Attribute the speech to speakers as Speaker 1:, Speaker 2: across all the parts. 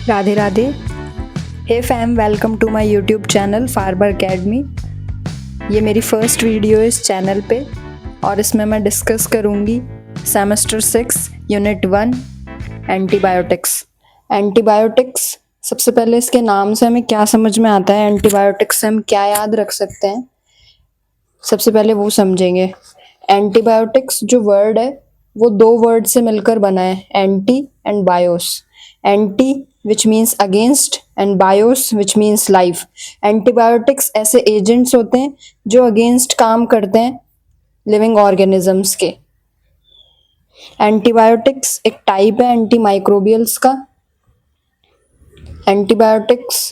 Speaker 1: Radhe Radhe. Hey fam, welcome to my YouTube channel फार्बर academy. ये मेरी फर्स्ट वीडियो है इस चैनल पे और इसमें मैं डिस्कस करूँगी सेमेस्टर 6 यूनिट 1 एंटीबायोटिक्स। एंटीबायोटिक्स, सबसे पहले इसके नाम से हमें क्या समझ में आता है, एंटीबायोटिक्स से हम क्या याद रख सकते हैं, सबसे पहले वो समझेंगे। एंटीबायोटिक्स जो वर्ड है वो दो वर्ड से मिलकर बना है, anti and BIOS. Anti which means against and BIOS which means life. Antibiotics ऐसे एजेंट्स होते हैं जो अगेंस्ट काम करते हैं लिविंग ऑर्गेनिजम्स के। एंटीबायोटिक्स एक टाइप है एंटी माइक्रोबियल्स का। Antibiotics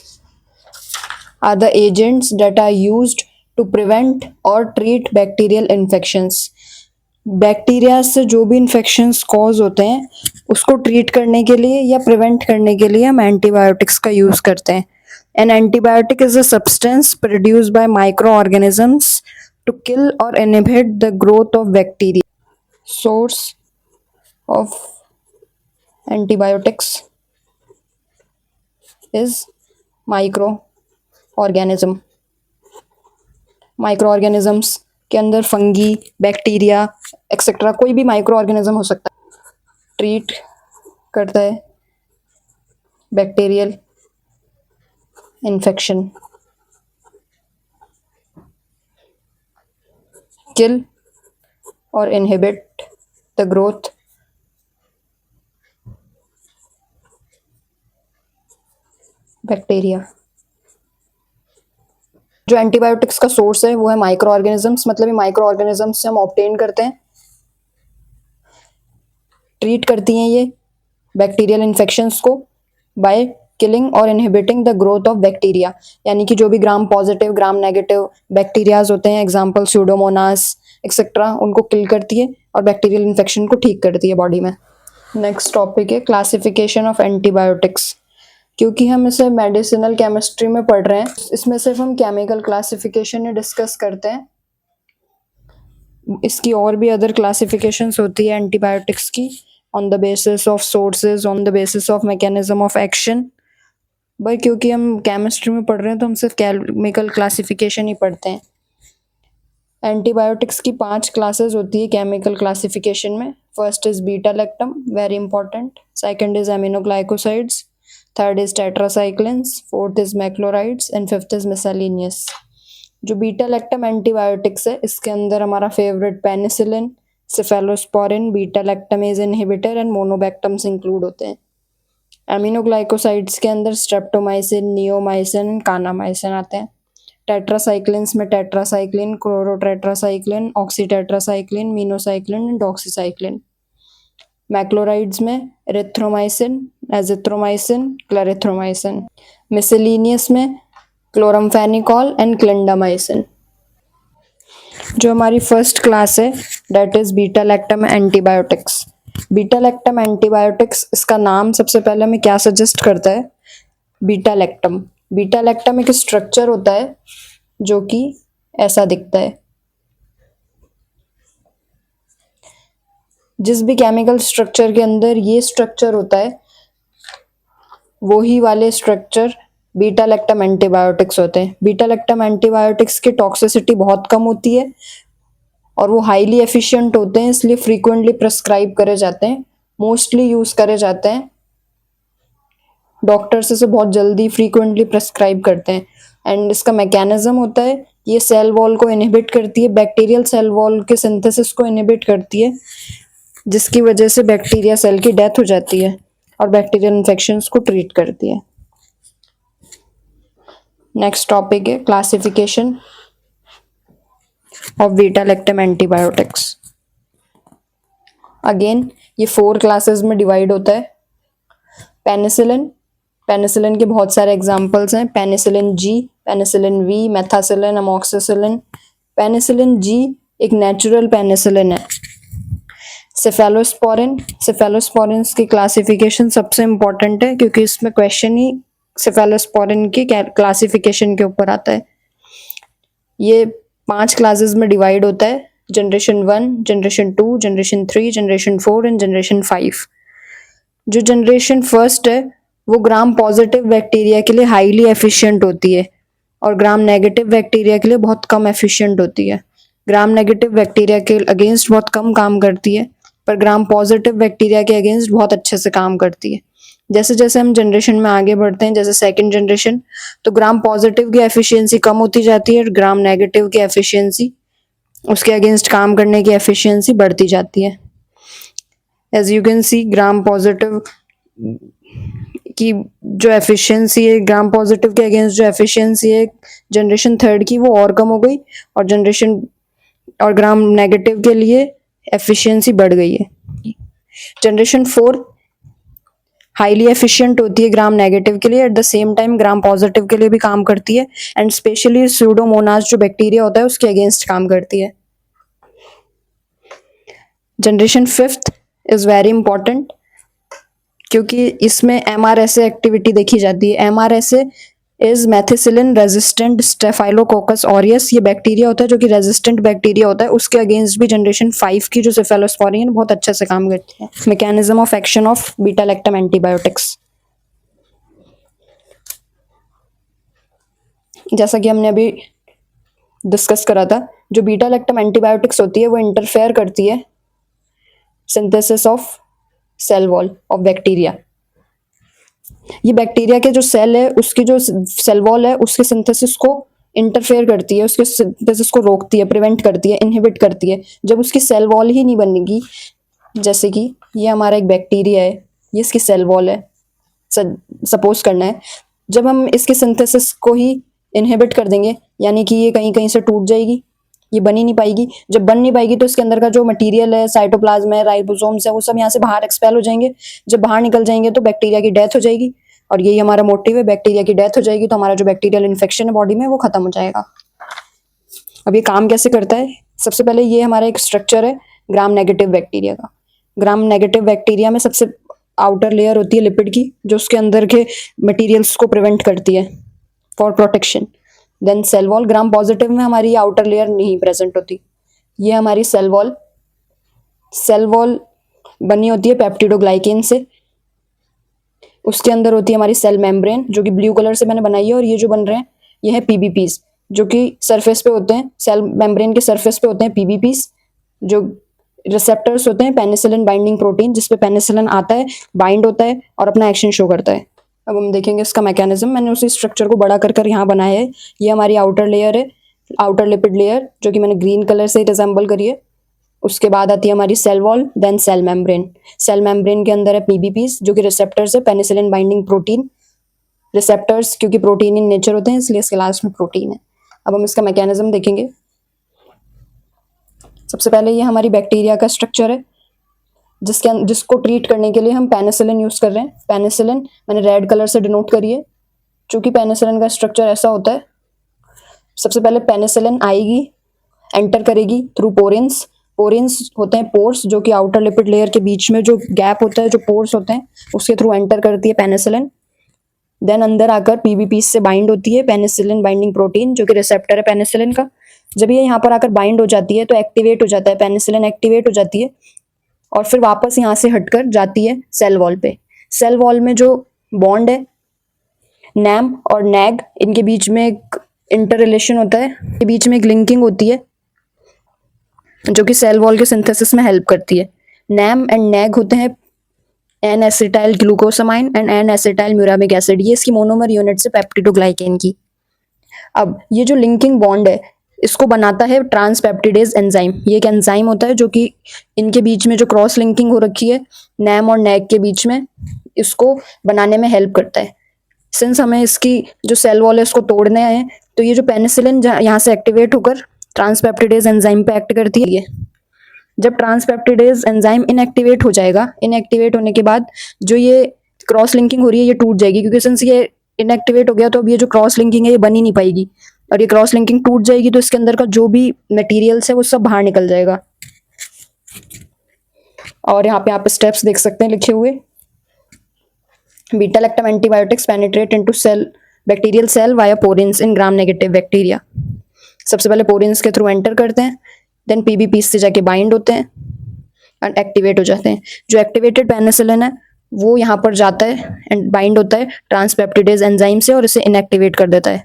Speaker 1: are the agents that are used to prevent or treat bacterial infections. Bacteria से जो भी इन्फेक्शंस कॉज होते हैं उसको ट्रीट करने के लिए या प्रिवेंट करने के लिए हम एंटीबायोटिक्स का यूज करते हैं। An antibiotic is a substance produced by micro organisms to kill or inhibit the growth of bacteria. Source of antibiotics is micro organism. Micro organisms के अंदर फंगी, बैक्टीरिया एक्सेट्रा कोई भी माइक्रो ऑर्गेनिज्म हो सकता है। Treat करता है bacterial infection, kill or inhibit the growth bacteria. जो एंटीबायोटिक्स का सोर्स है वो है माइक्रो ऑर्गेनिजम्स, मतलब ये माइक्रो ऑर्गेनिजम्स से हम ऑब्टेन करते हैं। ट्रीट करती हैं ये बैक्टीरियल इन्फेक्शंस को बाय किलिंग और inhibiting the growth of bacteria, यानी कि जो भी gram positive gram negative bacterias होते हैं, एग्जांपल स्यूडोमोनास एक्सेट्रा, उनको किल करती है और बैक्टीरियल इन्फेक्शन को ठीक करती है बॉडी में। नेक्स्ट टॉपिक है क्लासिफिकेशन ऑफ एंटीबायोटिक्स। क्योंकि हम इसे मेडिसिनल केमिस्ट्री में पढ़ रहे हैं, इसमें सिर्फ हम केमिकल क्लासिफिकेशन ही डिस्कस करते हैं। इसकी और भी अदर क्लासिफिकेशंस होती है एंटीबायोटिक्स की, on the basis of sources, on the basis of mechanism of action. But क्योंकि हम केमिस्ट्री में पढ़ रहे हैं तो हम सिर्फ केमिकल क्लासिफिकेशन ही पढ़ते हैं। एंटीबायोटिक्स की 5 क्लासेस होती है केमिकल क्लासिफिकेशन में। First is beta lactam, very important. Second is aminoglycosides, third is tetracyclines, fourth is macrolides and fifth is miscellaneous. जो बीटा लैक्टम एंटीबायोटिक्स है इसके अंदर हमारा favourite penicillin, cephalosporin, beta lactamase inhibitor and monobactams include होते हैं। Aminoglycosides के अंदर streptomycin, neomycin, kanamycin आते हैं। टेट्रासाइक्लिन्स में tetracycline, chlorotetracycline, oxytetracycline, minocycline and doxycycline. Macrolides में एरिथ्रोमाइसिन, एजिथ्रोमाइसिन, क्लरिथ्रोमाइसिन। मिसलिनियस में क्लोरमफेनिकॉल एंड क्लिंडामाइसिन। जो हमारी फर्स्ट क्लास है that is beta lactam antibiotics. Beta lactam antibiotics, इसका नाम सबसे पहले हमें क्या सजेस्ट करता है, बीटा लैक्टम। बीटा लैक्टम एक स्ट्रक्चर होता है जो कि ऐसा दिखता है। जिस भी केमिकल स्ट्रक्चर के अंदर ये स्ट्रक्चर होता है वो ही वाले स्ट्रक्चर बीटा लैक्टम एंटीबायोटिक्स होते हैं। बीटा लैक्टम एंटीबायोटिक्स की टॉक्सिसिटी बहुत कम होती है और वो हाईली एफिशिएंट होते हैं, इसलिए फ्रीक्वेंटली प्रेस्क्राइब करे जाते हैं, मोस्टली यूज करे जाते हैं। डॉक्टर्स इसे बहुत जल्दी फ्रीक्वेंटली प्रेस्क्राइब करते हैं। एंड इसका मैकेनिज्म होता है, ये सेल वॉल को इनहिबिट करती है, बैक्टीरियल सेल वॉल के सिंथेसिस को इनहिबिट करती है, जिसकी वजह से बैक्टीरिया सेल की डेथ हो जाती है और बैक्टीरियल इन्फेक्शंस को ट्रीट करती है। नेक्स्ट टॉपिक है classification of beta lactam antibiotics. Again ये 4 क्लासेस में डिवाइड होता है। पेनिसिलिन, पेनिसिलिन के बहुत सारे एग्जांपल्स हैं, penicillin G, penicillin V, methicillin, amoxicillin. Penicillin G एक नेचुरल पेनिसिलिन है। सेफेलोस्पोरिन, सेफेलोस्पोरिन की क्लासिफिकेशन सबसे इंपॉर्टेंट है क्योंकि इसमें क्वेश्चन ही सेफेलोस्पोरिन की क्लासिफिकेशन के ऊपर आता है। ये 5 क्लासेस में डिवाइड होता है, generation 1, generation 2, generation 3, generation 4 and generation 5। जो जनरेशन फर्स्ट है वो ग्राम पॉजिटिव बैक्टीरिया के लिए हाईली एफिशिएंट होती है और ग्राम नेगेटिव बैक्टीरिया के लिए बहुत कम एफिशिएंट होती है। ग्राम नेगेटिव बैक्टीरिया के अगेंस्ट बहुत कम काम करती है, पर ग्राम पॉजिटिव बैक्टीरिया के अगेंस्ट बहुत अच्छे से काम करती है। जैसे जैसे हम जनरेशन में आगे बढ़ते हैं, जैसे सेकंड जनरेशन, तो ग्राम पॉजिटिव की एफिशिएंसी कम होती जाती है और ग्राम नेगेटिव की एफिशिएंसी, उसके अगेंस्ट काम करने की एफिशिएंसी बढ़ती जाती है। As you can see, gram positive की जो एफिशिएंसी है, ग्राम पॉजिटिव के अगेंस्ट जो एफिशिएंसी है जनरेशन थर्ड की, वो और कम हो गई, और ग्राम नेगेटिव के लिए एफिशिएंसी बढ़ गई है। जनरेशन फोर हाईली एफिशिएंट होती है ग्राम नेगेटिव के लिए, at the same time gram positive के लिए भी काम करती है, एंड स्पेशली स्यूडोमोनास जो बैक्टीरिया होता है उसके अगेंस्ट काम करती है। Generation fifth is very important, क्योंकि इसमें एमआरएसए एक्टिविटी देखी जाती है। MRSA is methicillin resistant staphylococcus aureus. ये बैक्टीरिया होता है जो कि रेजिस्टेंट बैक्टीरिया होता है, उसके अगेंस्ट भी जनरेशन 5 की जो सेफेलोस्पोरिन बहुत अच्छे से काम करती है। Mechanism of action of beta lactam antibiotics, जैसा कि हमने अभी डिस्कस करा था, जो बीटा लैक्टम एंटीबायोटिक्स होती है वो इंटरफेयर करती है synthesis of cell wall of bacteria. ये बैक्टीरिया के जो सेल है, उसकी जो सेल वॉल है, उसके सिंथेसिस को इंटरफेयर करती है, उसके सिंथेसिस को रोकती है, प्रिवेंट करती है, इनहिबिट करती है। जब उसकी सेल वॉल ही नहीं बनेगी, जैसे कि ये हमारा एक बैक्टीरिया है, ये इसकी सेल वॉल है, सपोज करना है, जब हम इसके सिंथेसिस को ही इनहिबिट कर देंगे, यानी कि ये कहीं कहीं से टूट जाएगी, ये बन ही नहीं पाएगी। जब बन नहीं पाएगी तो इसके अंदर का जो मटेरियल है, साइटोप्लाज्म है, राइबोसोम्स है, वो सब यहाँ से बाहर एक्सपेल हो जाएंगे। जब बाहर निकल जाएंगे तो बैक्टीरिया की डेथ हो जाएगी, और यही हमारा मोटिव है, बैक्टीरिया की डेथ हो जाएगी तो हमारा जो बैक्टीरियल इन्फेक्शन है बॉडी में वो खत्म हो जाएगा। अब ये काम कैसे करता है? सबसे पहले ये हमारा एक स्ट्रक्चर है ग्राम नेगेटिव बैक्टीरिया का। ग्राम नेगेटिव बैक्टीरिया में सबसे आउटर लेयर होती है लिपिड की, जो उसके अंदर के मटेरियल्स को प्रिवेंट करती है for protection. Then cell wall, gram positive में हमारी आउटर लेयर नहीं प्रेजेंट होती, ये हमारी सेल वॉल बनी होती है पेप्टिडोग्लाइकेन से। उसके अंदर होती है हमारी सेल मेम्ब्रेन, जो कि ब्लू कलर से मैंने बनाई है, और ये जो बन रहे हैं ये है पीबीपीज, जो कि सरफेस पे होते हैं, सेल मेम्ब्रेन के सरफेस पे होते हैं पीबीपीज, जो रिसेप्टर्स होते हैं पेनिसिलिन बाइंडिंग प्रोटीन, जिसपे पेनिसिलिन आता है, बाइंड होता है और अपना एक्शन शो करता है। अब हम देखेंगे इसका मैकेनिज्म। मैंने उसी स्ट्रक्चर को बड़ा कर यहाँ बनाया है। ये हमारी आउटर लेयर है, आउटर लिपिड लेयर, जो कि मैंने ग्रीन कलर से रिजेंबल करी है। उसके बाद आती है हमारी cell wall, then cell membrane. Cell membrane के अंदर है पीबीपीज, जो कि रिसेप्टर्स है पेनिसिलिन बाइंडिंग प्रोटीन। रिसेप्टर्स क्योंकि प्रोटीन इन नेचर होते हैं, इसलिए इसके लास्ट में प्रोटीन है। अब हम इसका मैकेनिज्म देखेंगे। सबसे पहले ये हमारी बैक्टीरिया का स्ट्रक्चर है, जिसको ट्रीट करने के लिए हम पेनिसिलिन यूज कर रहे हैं। पेनिसिलिन मैंने रेड कलर से डिनोट करी है, चूंकि पेनिसिलिन का स्ट्रक्चर ऐसा होता है। सबसे पहले पेनिसिलिन आएगी, एंटर करेगी थ्रू पोरेंस। पोरेंस होते हैं पोर्स, जो कि आउटर लिपिड लेयर के बीच में जो गैप होता है, जो पोर्स होते हैं, उसके थ्रू एंटर करती है पेनिसिलिन। देन अंदर आकर पीबीपीज से बाइंड होती है पेनिसिलिन बाइंडिंग प्रोटीन, जो कि रिसेप्टर है पेनिसिलिन का। जब ये यहाँ पर आकर बाइंड हो जाती है तो एक्टिवेट हो जाता है, पेनिसिलिन एक्टिवेट हो जाती है, और फिर वापस यहाँ से हटकर जाती है सेल वॉल पे। सेल वॉल में जो बॉन्ड है नैम और नैग, इनके बीच में एक इंटर रिलेशन होता है, के बीच में एक लिंकिंग होती है, जो कि सेल वॉल के सिंथेसिस में हेल्प करती है। नैम एंड नैग होते हैं N acetyl glucosamine and N acetyl muramic acid, ये इसकी मोनोमर यूनिट से पेप्टिडोग्लाइकेन की। अब ये जो लिंकिंग बॉन्ड है, इसको बनाता है ट्रांसपेप्टिडेज एंजाइम। ये एक एंजाइम होता है जो कि इनके बीच में जो क्रॉस लिंकिंग हो रखी है नैम और नैग के बीच में, इसको बनाने में हेल्प करता है। सिंस हमें इसकी जो सेल वॉल है इसको तोड़ने हैं, तो ये जो पेनिसिलिन यहाँ से एक्टिवेट होकर ट्रांसपेप्टिडेज एंजाइम पे एक्ट करती है। जब ट्रांसपेप्टिडेज एंजाइम इनएक्टिवेट हो जाएगा, इनएक्टिवेट होने के बाद जो ये क्रॉस लिंकिंग हो रही है ये टूट जाएगी, क्योंकि सिंस ये इनएक्टिवेट हो गया तो अब ये जो क्रॉस लिंकिंग है ये बन ही नहीं पाएगी, और ये क्रॉस लिंकिंग टूट जाएगी तो इसके अंदर का जो भी मटेरियल्स है वो सब बाहर निकल जाएगा। और यहाँ पे आप स्टेप्स देख सकते हैं लिखे हुए। Beta lactam antibiotics penetrate into cell bacterial cell via porins in gram negative bacteria. सबसे पहले पोरेंस के थ्रू एंटर करते हैं, देन पीबीपीज से जाके बाइंड होते हैं एंड एक्टिवेट हो जाते हैं। जो एक्टिवेटेड पेनिसिलिन है वो यहाँ पर जाता है एंड बाइंड होता है ट्रांसपेप्टिडेज एंजाइम से और इसे इनएक्टिवेट कर देता है।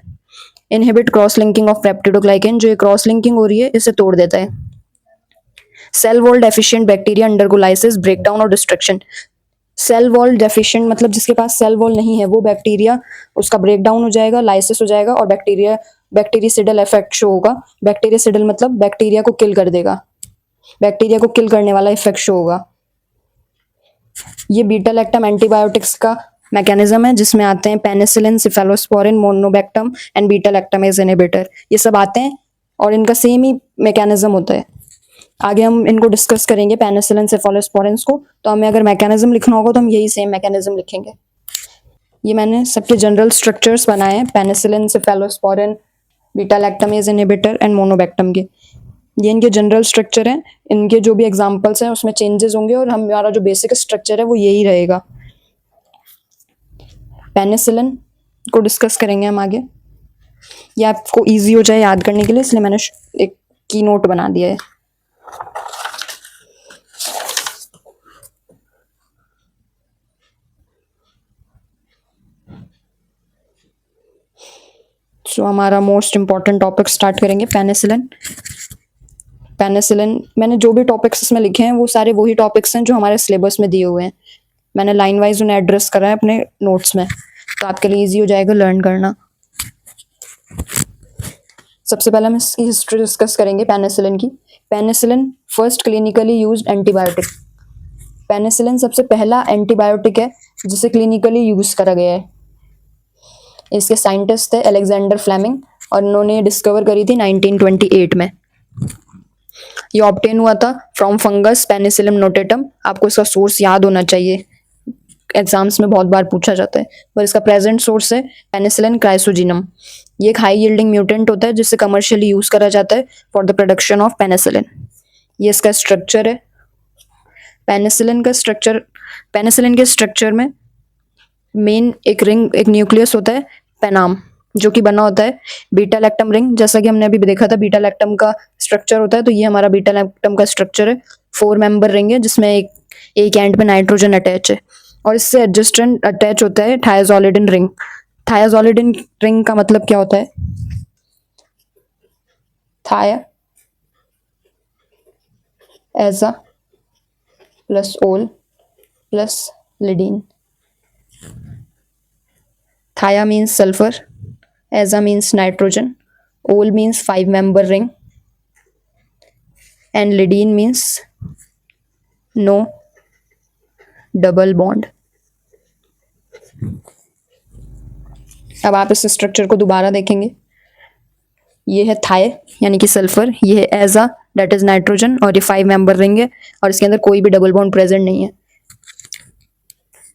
Speaker 1: Inhibit cross linking of peptidoglycan, जो ये क्रॉस लिंकिंग हो रही है इसे तोड़ देता है। Cell wall deficient bacteria undergo lysis, breakdown और डिस्ट्रक्शन। सेल वॉल डेफिशिएंट मतलब जिसके पास सेल वॉल नहीं है वो बैक्टीरिया, उसका ब्रेकडाउन हो जाएगा, लाइसिस हो जाएगा और बैक्टीरियसिडल इफेक्ट शो होगा। बैक्टीरियसिडल मतलब बैक्टीरिया को किल कर देगा, बैक्टीरिया को किल करने वाला इफेक्ट शो होगा। ये बीटा लैक्टम एंटीबायोटिक्स का मैकेनिज्म है जिसमें आते हैं penicillin, cephalosporin, monobactam and beta lactamase inhibitor, ये सब आते हैं और इनका सेम ही मैकेनिज्म होता है। आगे हम इनको डिस्कस करेंगे पेनिसिलिन, सिफेलोस्पोरिन को, तो हमें अगर मैकेनिज्म लिखना होगा तो हम यही सेम मैकेनिज्म लिखेंगे। ये मैंने सबके जनरल स्ट्रक्चर्स बनाए हैं, penicillin, cephalosporin, beta lactamase inhibitor and monobactam के। ये इनके जनरल स्ट्रक्चर हैं, इनके जो भी एग्जांपल्स हैं उसमें चेंजेस होंगे और हमारा जो बेसिक स्ट्रक्चर है वो यही रहेगा। पेनिसिलिन को डिस्कस करेंगे हम आगे, ये आपको इजी हो जाए याद करने के लिए इसलिए मैंने एक की नोट बना दिया है। सो हमारा मोस्ट इंपॉर्टेंट टॉपिक स्टार्ट करेंगे पेनिसिलिन। पेनिसिलिन मैंने जो भी टॉपिक्स इसमें लिखे हैं वो सारे वही टॉपिक्स हैं जो हमारे सिलेबस में दिए हुए हैं। मैंने लाइन वाइज उन्हें एड्रेस करा है अपने नोट्स में, तो आपके लिए इजी हो जाएगा लर्न करना। सबसे पहले हम इसकी हिस्ट्री डिस्कस करेंगे पेनिसिलिन की। Penicillin first clinically used antibiotic. Penicillin सबसे पहला एंटीबायोटिक है जिसे क्लिनिकली यूज करा गया है। इसके साइंटिस्ट थे अलेक्जेंडर फ्लेमिंग और इन्होंने डिस्कवर करी थी 1928 में। ये ऑब्टेन हुआ था फ्रॉम फंगस पेनिसिलियम नोटेटम। आपको इसका सोर्स याद होना चाहिए, एग्जाम्स में बहुत बार पूछा जाता है। और इसका प्रेजेंट सोर्स है पेनिसिलिन क्राइसोजिनम। ये एक हाई यील्डिंग म्यूटेंट होता है जिसे कमर्शियली यूज करा जाता है for the production of penicillin. ये इसका स्ट्रक्चर है। पेनिसिलिन के स्ट्रक्चर में मेन एक रिंग, एक न्यूक्लियस होता है पेनाम, जो कि बना होता है बीटा लैक्टम रिंग। जैसा कि हमने अभी देखा था बीटा लैक्टम का स्ट्रक्चर होता है, तो ये हमारा बीटा लैक्टम का स्ट्रक्चर है। 4 मेंबर रिंग है जिसमें एक एंड पे नाइट्रोजन अटैच है और इससे एडजस्टेंट अटैच होता है थायाजोलिडिन रिंग। थायाजोलिडिन रिंग का मतलब क्या होता है? थाया एजा प्लस ओल plus लिडीन। Thia means sulfur, Aza means nitrogen, Ol means 5-member ring, and Lidine means no double bond. अब आप इस स्ट्रक्चर को दोबारा देखेंगे। ये है थाय यानी कि सल्फर, ये है एजा दैट इज नाइट्रोजन और ये 5-member रिंग है और इसके अंदर कोई भी डबल बॉन्ड प्रेजेंट नहीं है।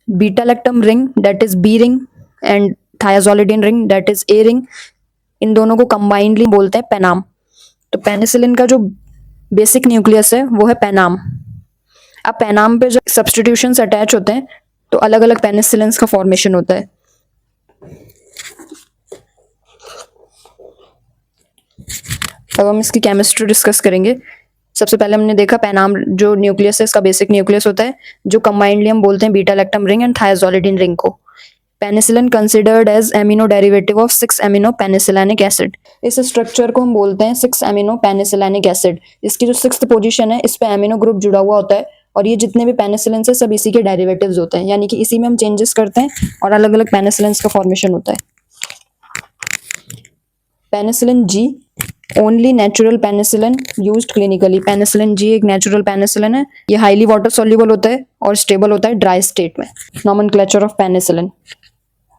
Speaker 1: Beta lactam ring that is B ring and thiazolidine ring that is A ring, इन दोनों को कंबाइंडली बोलते हैं पेनाम। तो पेनिसिलिन का जो बेसिक न्यूक्लियस है वो है पेनाम। अब पेनाम पे जब सब्स्टिट्यूशंस अटैच होते हैं तो अलग अलग पेनिसिलिन्स का फॉर्मेशन होता है। अब हम इसकी केमिस्ट्री डिस्कस करेंगे। सबसे पहले हमने देखा पेनाम जो न्यूक्लियस है इसका बेसिक न्यूक्लियस होता है जो कंबाइंडली हम बोलते हैं beta lactam ring and thiazolidine ring को। Penicillin considered as amino derivative of 6 amino penicillanic acid. इस स्ट्रक्चर को हम बोलते हैं 6 एमिनो पेनिसिलैनिक एसिड। इसकी जो 6th पोजीशन है इस पे एमिनो ग्रुप जुड़ा हुआ होता है और ये जितने भी पेनिसिलिन है सब इसी के डेरिवेटिव्स होते हैं, यानी कि इसी में हम चेंजेस करते हैं और अलग अलग पेनिसिलिन का फॉर्मेशन होता है। Penicillin G only natural penicillin used clinically. Penicillin G एक नेचुरल पेनिसिलिन है। ये हाईली वाटर सॉल्युबल होता है और स्टेबल होता है ड्राई स्टेट में। नॉमेनक्लेचर ऑफ पेनिसिलिन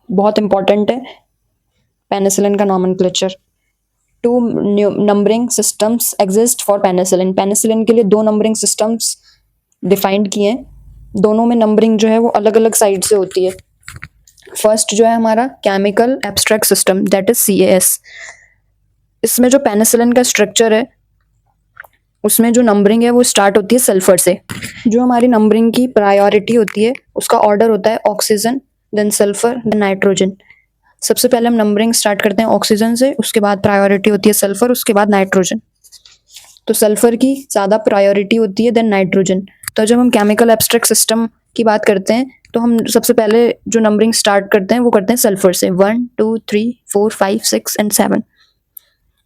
Speaker 1: बहुत इंपॉर्टेंट है। पेनिसिलिन का nomenclature 2 numbering systems exist for penicillin. Penicillin के लिए 2 नंबरिंग सिस्टम्स डिफाइंड किए हैं। दोनों में नंबरिंग जो है वो अलग अलग साइड से होती है। फर्स्ट जो है हमारा chemical abstract system that is CAS। इसमें जो पेनिसिलिन का स्ट्रक्चर है उसमें जो नंबरिंग है वो स्टार्ट होती है सल्फर से। जो हमारी नंबरिंग की प्रायोरिटी होती है उसका ऑर्डर होता है oxygen, then sulphur, then nitrogen. सबसे पहले हम नंबरिंग स्टार्ट करते हैं ऑक्सीजन से, उसके बाद प्रायोरिटी होती है सल्फर, उसके बाद नाइट्रोजन। तो सल्फर की ज़्यादा प्रायोरिटी होती है देन नाइट्रोजन। तो जब हम केमिकल एब्स्ट्रैक्ट सिस्टम की बात करते हैं तो हम सबसे पहले जो नंबरिंग स्टार्ट करते हैं वो करते हैं सल्फर से 1 2 3 4 5 6 एंड 7।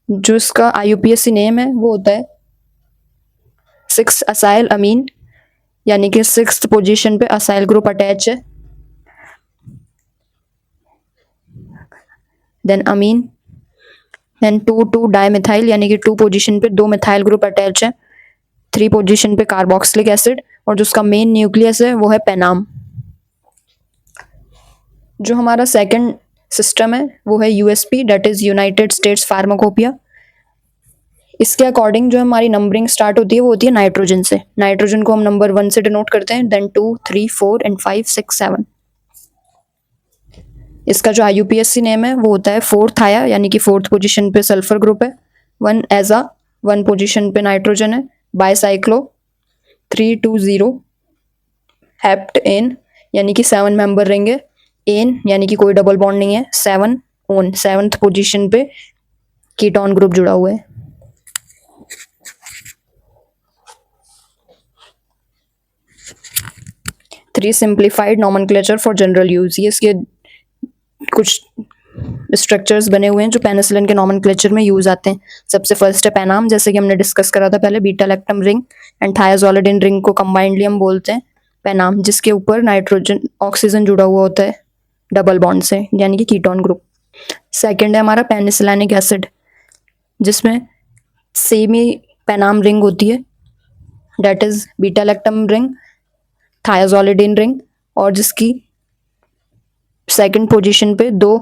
Speaker 1: जो इसका IUPAC नेम है वो होता है 6 असाइल अमीन, यानी कि 6th पोजीशन पे असाइल ग्रुप अटैच है। देन अमीन, देन 2 डाइमिथाइल, यानी कि 2 पोजीशन पे 2 मिथाइल ग्रुप अटैच है। 3 पोजीशन पे कार्बोक्सिलिक एसिड, और जो उसका मेन न्यूक्लियस है वो है पेनाम। जो हमारा सेकंड सिस्टम है वो है USP, that is United States pharmacopoeia. इसके अकॉर्डिंग जो हमारी नंबरिंग स्टार्ट होती है वो होती है नाइट्रोजन से। नाइट्रोजन को हम नंबर 1 से डिनोट करते हैं, देन 2 3 4 एंड 5 6 7। इसका जो IUPAC नेम है वो होता है 4th आया, यानी कि 4th पोजीशन पे सल्फर ग्रुप है। 1 एजा 1 पोजीशन पे नाइट्रोजन है। बाइसाइक्लो 320 हेप्ट एन, यानी कि 7 मेंबर रहेंगे। एन यानी कि कोई डबल बॉन्ड नहीं है। 7 ओन 7th पोजीशन पे कीटोन ग्रुप जुड़ा हुआ है। Three simplified nomenclature for general use, ये इसके कुछ स्ट्रक्चर्स बने हुए हैं जो पेनिसिलिन के नॉमेनक्लेचर में यूज आते हैं। सबसे फर्स्ट है पेनाम, जैसे कि हमने डिस्कस करा था पहले, beta lactam ring and thiazolidine ring को कंबाइंडली हम बोलते हैं पेनाम, जिसके ऊपर नाइट्रोजन ऑक्सीजन जुड़ा हुआ होता है डबल बॉन्ड से, यानी कि कीटोन ग्रुप। सेकेंड है हमारा पेनिसिलानिक एसिड, जिसमें सेम ही पेनाम रिंग होती है, that is beta lactam ring thiazolidine ring, और जिसकी सेकंड पोजीशन पे 2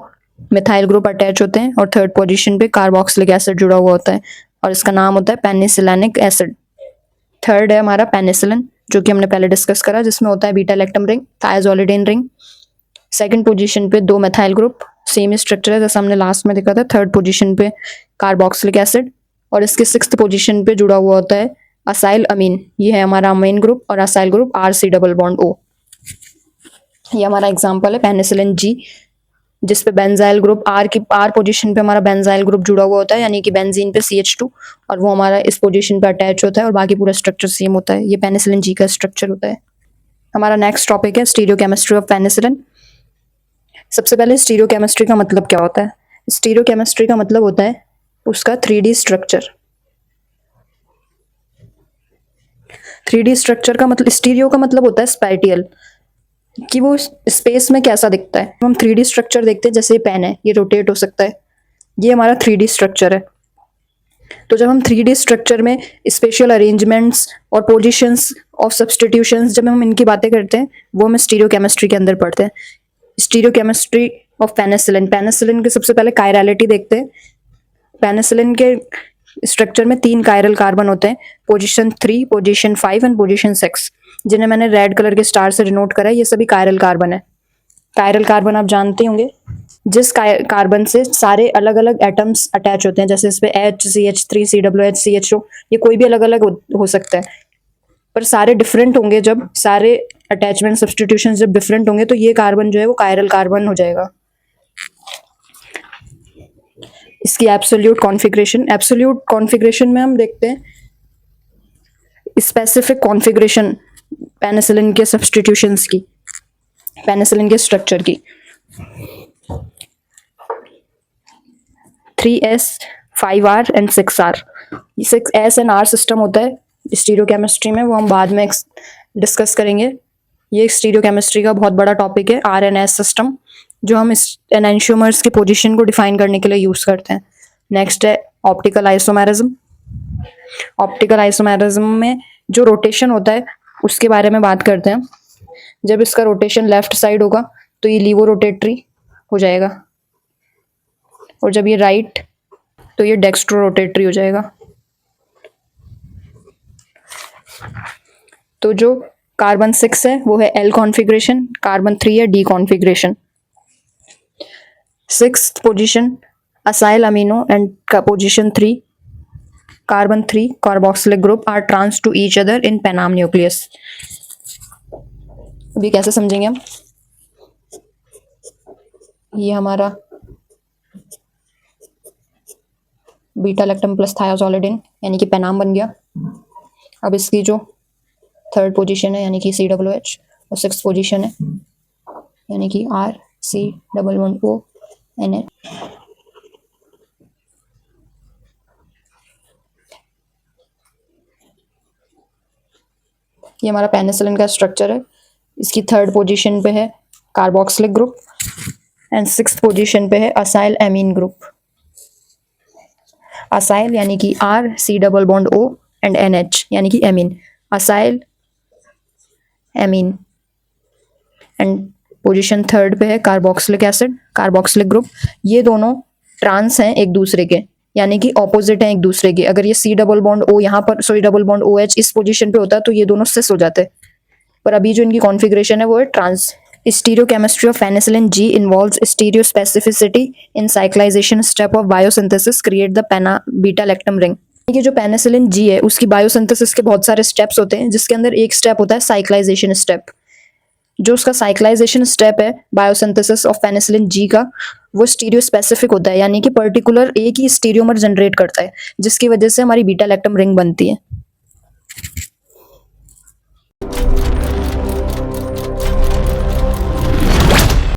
Speaker 1: मिथाइल ग्रुप अटैच होते हैं और थर्ड पोजीशन पे कार्बोक्सिलिक एसिड जुड़ा हुआ होता है, और इसका नाम होता है पेनिसिलानिक एसिड। थर्ड है हमारा पेनिसिलिन, जो कि हमने पहले डिस्कस करा, जिसमें होता है beta lactam ring thiazolidine ring. Second position पे 2 मिथाइल ग्रुप, सेम स्ट्रक्चर है जैसा हमने लास्ट में देखा था। थर्ड पोजीशन पे कार्बोक्सिलिक एसिड, और इसके 6th पोजीशन पे जुड़ा हुआ होता है असाइल अमीन। ये है हमारा अमीन ग्रुप, और acyl group RC double bond O। ये हमारा एग्जांपल है पेनिसिलिन G, जिस पे बेंजाइल ग्रुप R पोजीशन पे हमारा बेंजाइल ग्रुप जुड़ा हुआ होता है, यानी कि बेंजीन पे CH2, और वो हमारा इस पोजीशन पे अटैच होता है, और बाकी पूरा स्ट्रक्चर सेम होता है। ये पेनिसिलिन G का स्ट्रक्चर होता है। हमारा नेक्स्ट टॉपिक है स्टीरियोकेमिस्ट्री ऑफ पेनिसिलिन। सबसे पहले स्टीरियोकेमिस्ट्री का मतलब क्या होता है? स्टीरियोकेमिस्ट्री का मतलब होता है उसका 3D स्ट्रक्चर। 3D स्ट्रक्चर का मतलब, स्टीरियो का मतलब होता है स्पैटियल, कि वो स्पेस में कैसा दिखता है। हम 3D स्ट्रक्चर देखते हैं, जैसे ये पेन है, ये रोटेट हो सकता है, ये हमारा 3D स्ट्रक्चर है। तो जब हम 3D स्ट्रक्चर में स्पेशल अरेंजमेंट्स और पोजीशंस ऑफ सब्स्टिट्यूशंस, जब हम इनकी बातें करते हैं, वो हम स्टीरियोकेमिस्ट्री के अंदर पढ़ते हैं। स्टीरियोकेमिस्ट्री ऑफ पेनिसिलिन, पेनिसिलिन के सबसे पहले कायरलिटी देखते हैं। पेनिसिलिन के स्ट्रक्चर में 3 कायरल कार्बन होते हैं, पोजीशन 3, पोजीशन 5 एंड पोजीशन 6, जिन्हें मैंने रेड कलर के स्टार से डिनोट करा है। ये सभी कायरल कार्बन है। कायरल कार्बन आप जानते होंगे, जिस कार्बन से सारे अलग अलग एटम्स अटैच होते हैं, जैसे इस पे HCH3 COOH CHO, ये कोई भी अलग अलग हो सकता है, पर सारे डिफरेंट होंगे। जब सारे अटैचमेंट सब्स्टिट्यूशन जब डिफरेंट होंगे, तो ये कार्बन जो है वो कायरल कार्बन हो जाएगा। इसकी एब्सोल्यूट कॉन्फ़िगरेशन में हम देखते हैं स्पेसिफिक कॉन्फ़िगरेशन पेनिसिलिन के सब्स्टिट्यूशंस की, पेनिसिलिन के स्ट्रक्चर की। 3S 5R and 6R, 6S and R system होता है स्टीरियोकेमिस्ट्री में, वो हम बाद में डिस्कस करेंगे। ये स्टीरियोकेमिस्ट्री का बहुत बड़ा टॉपिक है, R&S सिस्टम, जो हम एनेंशियोमर्स की पोजीशन को डिफाइन करने के लिए यूज करते हैं। नेक्स्ट है ऑप्टिकल आइसोमेरिज्म। ऑप्टिकल आइसोमेरिज्म में जो रोटेशन होता है उसके बारे में बात करते हैं। जब इसका रोटेशन लेफ्ट साइड होगा तो ये लीवो रोटेटरी हो जाएगा, और जब ये राइट तो ये डेक्स्ट्रो रोटेटरी हो जाएगा। तो जो कार्बन 6 है वो है L कॉन्फ़िगरेशन, कार्बन 3 है D configuration. 6th position acyl amino and position 3 carbon 3 carboxylic group are trans to each other in penam nucleus. अभी कैसे समझेंगे हम? ये हमारा बीटा लैक्टम प्लस थायाजोलिडिन यानी कि पेनाम बन गया। अब इसकी जो थर्ड पोजीशन है यानी कि COOH, और 6th पोजीशन है यानी कि RC double bond O NH। ये हमारा पेनिसिलिन का स्ट्रक्चर है। इसकी थर्ड पोजीशन पे है carboxylic group and sixth position पे है असाइल एमीन ग्रुप। असाइल यानी कि RC double bond O and NH यानी कि amine, acyl amine. And position third पे है कार्बोक्सिलिक एसिड, कार्बोक्सिलिक ग्रुप। ये दोनों ट्रांस हैं एक दूसरे के, यानी कि ऑपोजिट हैं एक दूसरे के। अगर ये C डबल बॉन्ड O यहाँ पर, सॉरी डबल बॉन्ड OH इस पोजीशन पे होता तो ये दोनों सिस हो जाते, पर अभी जो इनकी कॉन्फ़िगरेशन है वो है trans. Stereochemistry of penicillin G involves stereospecificity in cyclization step of biosynthesis create the beta-lactam ring। ये जो पेनिसिलिन जी है उसकी बायोसिंथेसिस के बहुत सारे स्टेप्स होते हैं, जिसके अंदर एक स्टेप होता है साइक्लाइजेशन स्टेप। जो उसका साइक्लाइजेशन स्टेप है बायोसिंथेसिस ऑफ पेनिसिलिन जी का, वो स्टीरियो स्पेसिफिक होता है, यानी कि पर्टिकुलर एक ही स्टीरियोमर जनरेट करता है, जिसकी वजह से हमारी बीटा लैक्टम रिंग बनती है।